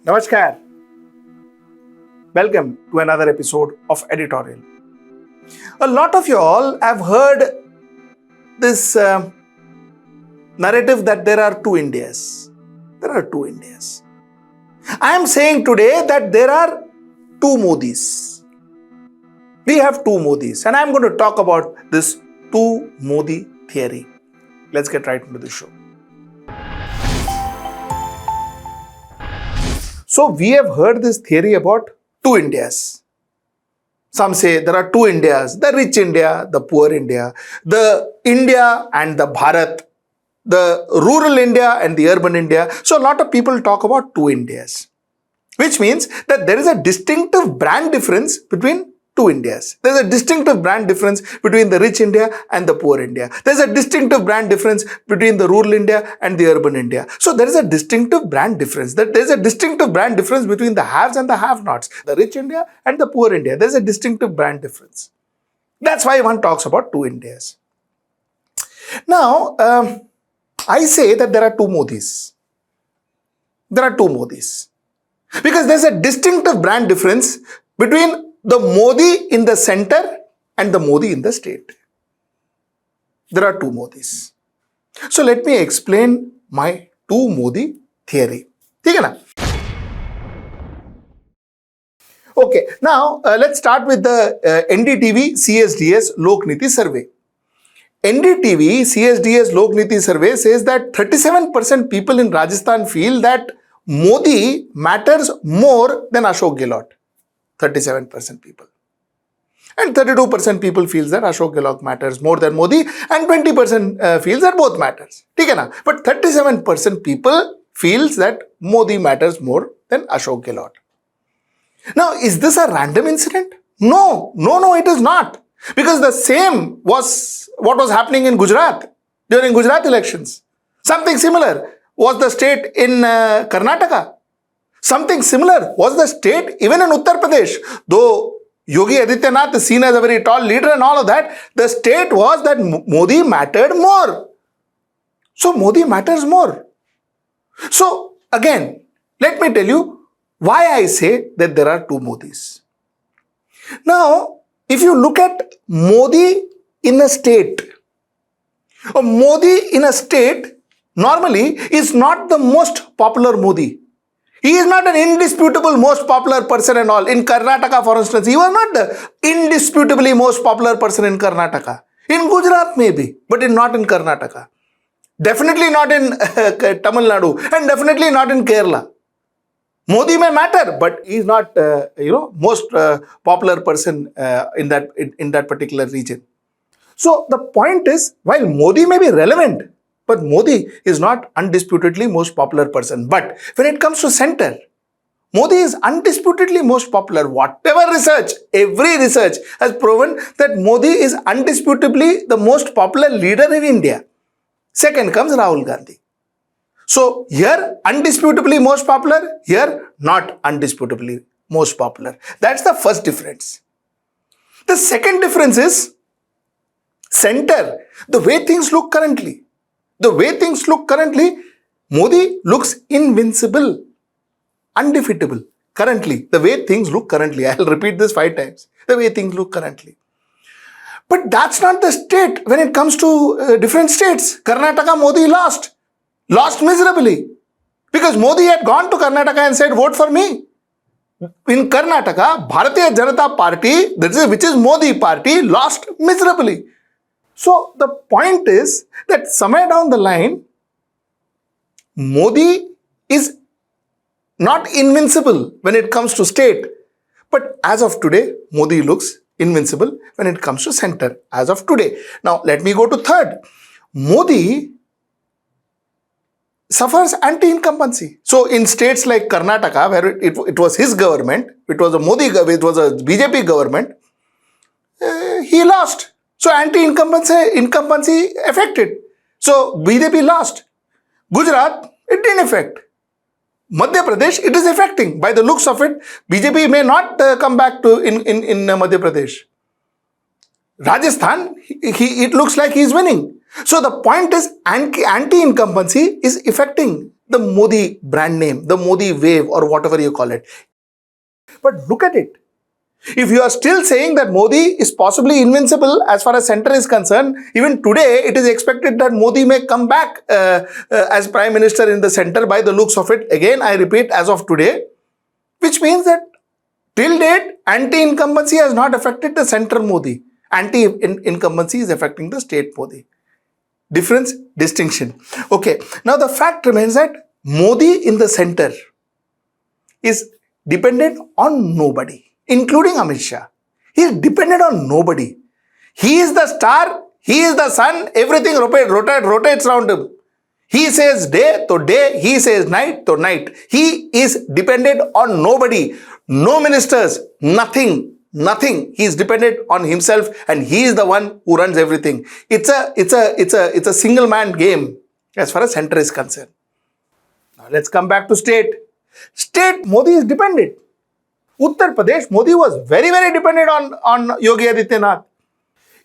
Namaskar. Welcome to another episode of Editorial. A lot of you all have heard this narrative that there are two Indias. There are two Indias. I am saying today that there are two Modis. We have two Modis, and I am going to talk about this two Modi theory. Let's get right into the show. So we have heard this theory about two Indias. Some say there are two Indias, the rich India, the poor India, the India and the Bharat, the rural India and the urban India. So a lot of people talk about two Indias, which means that there is a distinctive brand difference between two Indias. There's a distinctive brand difference between the rich India and the poor India. There's a distinctive brand difference between the rural India and the urban India. So there is a distinctive brand difference. There's a distinctive brand difference between the haves and the have-nots, the rich India and the poor India. There's a distinctive brand difference. That's why one talks about two Indias. Now, I say that there are two Modis. There are two Modis. Because there's a distinctive brand difference between the Modi in the center and the Modi in the state. There are two Modis. So let me explain my two Modi theory. Okay, now let's start with the NDTV CSDS Lok Niti survey. NDTV CSDS Lok Niti survey says that 37% people in Rajasthan feel that Modi matters more than Ashok Gehlot. 37% people. And 32% people feels that Ashok Gehlot matters more than Modi, and 20% feels that both matters. But 37% people feels that Modi matters more than Ashok Gehlot. Now, is this a random incident? No, it is not. Because the same was what was happening in Gujarat during Gujarat elections. Something similar was the state in Karnataka. Something similar was the state even in Uttar Pradesh. Though Yogi Adityanath is seen as a very tall leader and all of that, the state was that Modi mattered more. So Modi matters more. So again, let me tell you why I say that there are two Modis. Now, if you look at Modi in a state normally is not the most popular Modi. He is not an indisputable most popular person and all. In Karnataka, for instance, he was not the indisputably most popular person in Karnataka. In Gujarat, maybe, but not in Karnataka. Definitely not in Tamil Nadu, and definitely not in Kerala. Modi may matter, but he is not, most popular person in that particular region. So the point is, while Modi may be relevant, but Modi is not undisputedly most popular person. But when it comes to center, Modi is undisputedly most popular. Whatever research, every research has proven that Modi is undisputably the most popular leader in India. Second comes Rahul Gandhi. So here, undisputably most popular, here not undisputably most popular. That's the first difference. The second difference is center, the way things look currently. The way things look currently, Modi looks invincible, undefeatable. Currently, the way things look currently. I'll repeat this 5 times. The way things look currently. But that's not the state when it comes to different states. Karnataka, Modi lost miserably. Because Modi had gone to Karnataka and said, vote for me. In Karnataka, Bharatiya Janata Party, which is Modi party, lost miserably. So the point is that somewhere down the line, Modi is not invincible when it comes to state. But as of today, Modi looks invincible when it comes to center as of today. Now, let me go to third. Modi suffers anti-incumbency. So in states like Karnataka, where it was his government, it was a BJP government, he lost. So anti-incumbency affected. So BJP lost. Gujarat, it didn't affect. Madhya Pradesh, it is affecting. By the looks of it, BJP may not come back to in Madhya Pradesh. Rajasthan, it looks like he is winning. So the point is anti-incumbency is affecting the Modi brand name, the Modi wave, or whatever you call it. But look at it. If you are still saying that Modi is possibly invincible as far as center is concerned, even today it is expected that Modi may come back as Prime Minister in the center by the looks of it. Again, I repeat, as of today, which means that till date, anti-incumbency has not affected the center Modi. Anti-incumbency is affecting the state Modi. Difference, distinction. Okay, now the fact remains that Modi in the center is dependent on nobody, including Amit Shah. He is dependent on nobody. He is the star, he is the sun, everything rotates around him. He says day to day, he says night to night. He is dependent on nobody. No ministers, nothing. He is dependent on himself, and he is the one who runs everything. It's a single man game as far as center is concerned. Now let's come back to state. State, Modi is dependent. Uttar Pradesh, Modi was very, very dependent on Yogi Adityanath.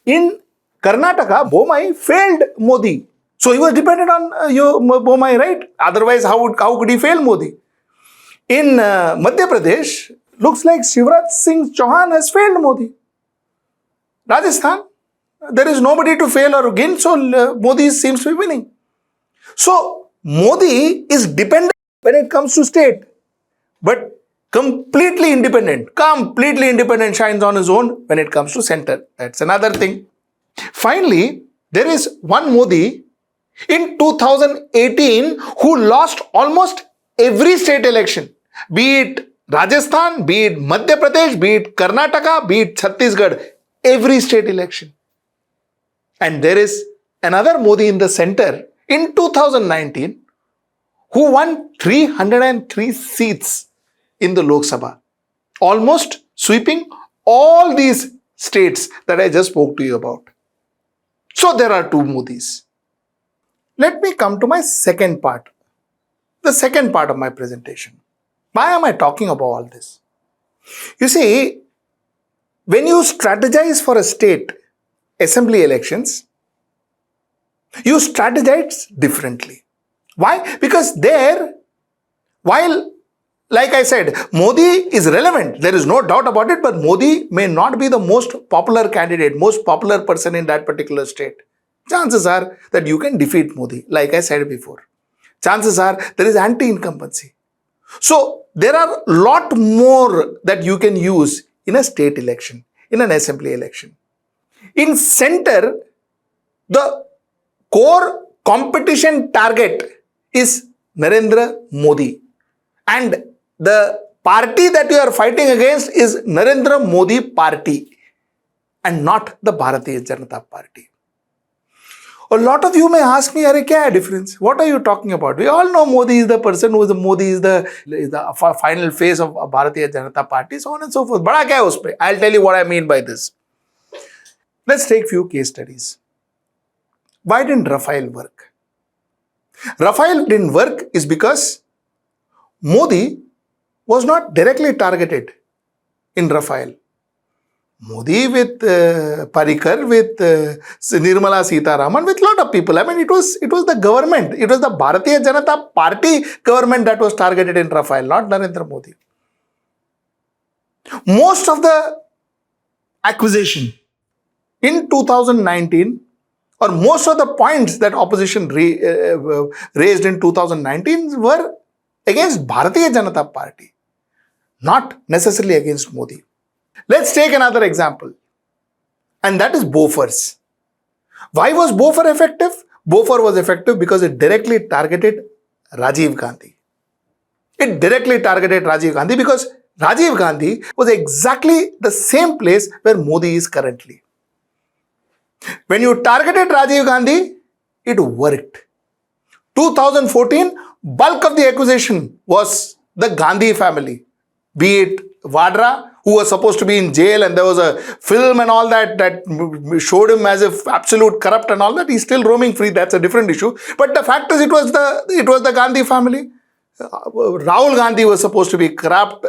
In Karnataka, Bomai failed Modi. So he was dependent on Bomai, right? Otherwise, how could he fail Modi? In Madhya Pradesh, looks like Shivraj Singh Chauhan has failed Modi. Rajasthan, there is nobody to fail or win, so Modi seems to be winning. So Modi is dependent when it comes to state, but completely independent, shines on his own when it comes to center. That's another thing. Finally, there is one Modi in 2018 who lost almost every state election, be it Rajasthan, be it Madhya Pradesh, be it Karnataka, be it Chhattisgarh, every state election. And there is another Modi in the center in 2019 who won 303 seats in the Lok Sabha, almost sweeping all these states that I just spoke to you about. So there are two Modis. Let me come to my second part, the second part of my presentation. Why am I talking about all this? You see, when you strategize for a state assembly elections, you strategize differently. Why? Because there, while, like I said, Modi is relevant, there is no doubt about it, but Modi may not be the most popular candidate, most popular person in that particular state. Chances are that you can defeat Modi, like I said before. Chances are there is anti-incumbency. So there are a lot more that you can use in a state election, in an assembly election. In center, the core competition target is Narendra Modi. And the party that you are fighting against is Narendra Modi party and not the Bharatiya Janata Party. A lot of you may ask me, "Arey, kya hai difference? What are you talking about?" We all know Modi is the person who is Modi is the final face of Bharatiya Janata Party, so on and so forth. Bada kya hai uspe? I'll tell you what I mean by this. Let's take few case studies. Why didn't Rafael work? Rafael didn't work is because Modi was not directly targeted in Rafael. Modi with Parikar, with Nirmala Sitharaman, with lot of people. I mean, it was the government. It was the Bharatiya Janata Party government that was targeted in Rafael, not Narendra Modi. Most of the accusation in 2019, or most of the points that opposition raised in 2019 were against Bharatiya Janata Party, not necessarily against Modi. Let's take another example, and that is Bofors. Why was Bofors effective? Bofors was effective because it directly targeted Rajiv Gandhi. It directly targeted Rajiv Gandhi because Rajiv Gandhi was exactly the same place where Modi is currently. When you targeted Rajiv Gandhi, it worked. 2014, bulk of the accusation was the Gandhi family, be it Vadra, who was supposed to be in jail, and there was a film and all that showed him as if absolute corrupt and all that. He's still roaming free. That's a different issue. But the fact is, it was the Gandhi family. Rahul Gandhi was supposed to be corrupt.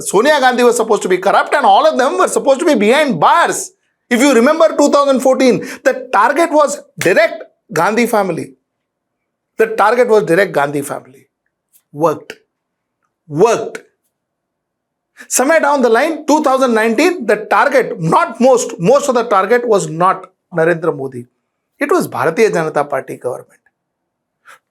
Sonia Gandhi was supposed to be corrupt, and all of them were supposed to be behind bars. If you remember 2014, the target was direct Gandhi family. The target was direct Gandhi family. worked. Somewhere down the line, 2019, the target, not most of the target was not Narendra Modi. It was Bharatiya Janata Party government.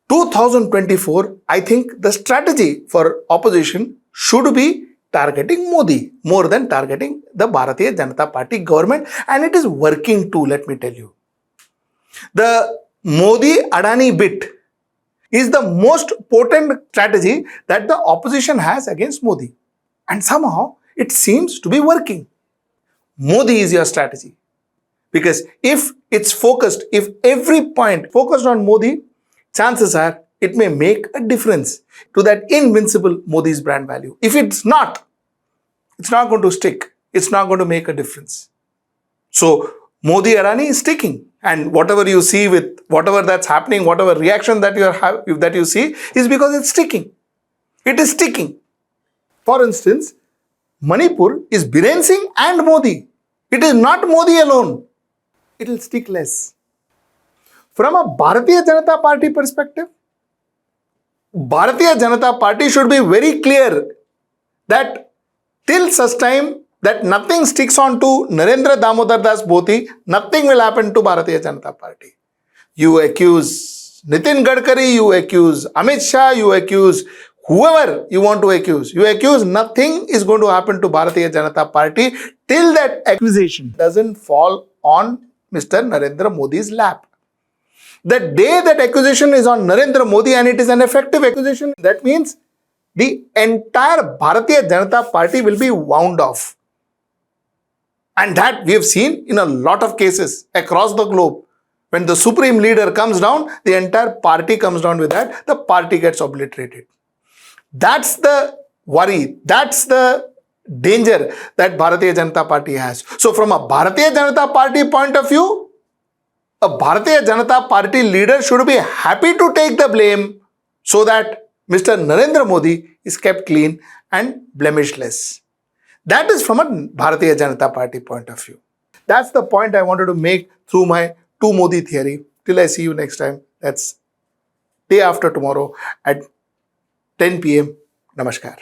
2024, I think the strategy for opposition should be targeting Modi more than targeting the Bharatiya Janata Party government, and it is working too, let me tell you. The Modi-Adani bit is the most potent strategy that the opposition has against Modi. And somehow it seems to be working. Modi is your strategy. Because if it's focused, if every point focused on Modi, chances are it may make a difference to that invincible Modi's brand value. If it's not going to stick. It's not going to make a difference. So Modi Adani is sticking. And whatever you see with whatever that's happening, whatever reaction that you see is because it's sticking. It is sticking. For instance, Manipur is Biren Singh and Modi. It is not Modi alone. It will stick less. From a Bharatiya Janata Party perspective, Bharatiya Janata Party should be very clear that till such time that nothing sticks on to Narendra Damodar Das Bhoti, nothing will happen to Bharatiya Janata Party. You accuse Nitin Gadkari, you accuse Amit Shah, you accuse whoever you want to accuse. You accuse, nothing is going to happen to Bharatiya Janata Party till that accusation doesn't fall on Mr. Narendra Modi's lap. The day that accusation is on Narendra Modi and it is an effective accusation, that means the entire Bharatiya Janata Party will be wound off. And that we have seen in a lot of cases across the globe. When the supreme leader comes down, the entire party comes down with that. The party gets obliterated. That's the worry. That's the danger that Bharatiya Janata Party has. So from a Bharatiya Janata Party point of view, a Bharatiya Janata Party leader should be happy to take the blame so that Mr. Narendra Modi is kept clean and blemishless. That is from a Bharatiya Janata Party point of view. That's the point I wanted to make through my 2 Modi theory. Till I see you next time. That's day after tomorrow at 10 p.m. Namaskar.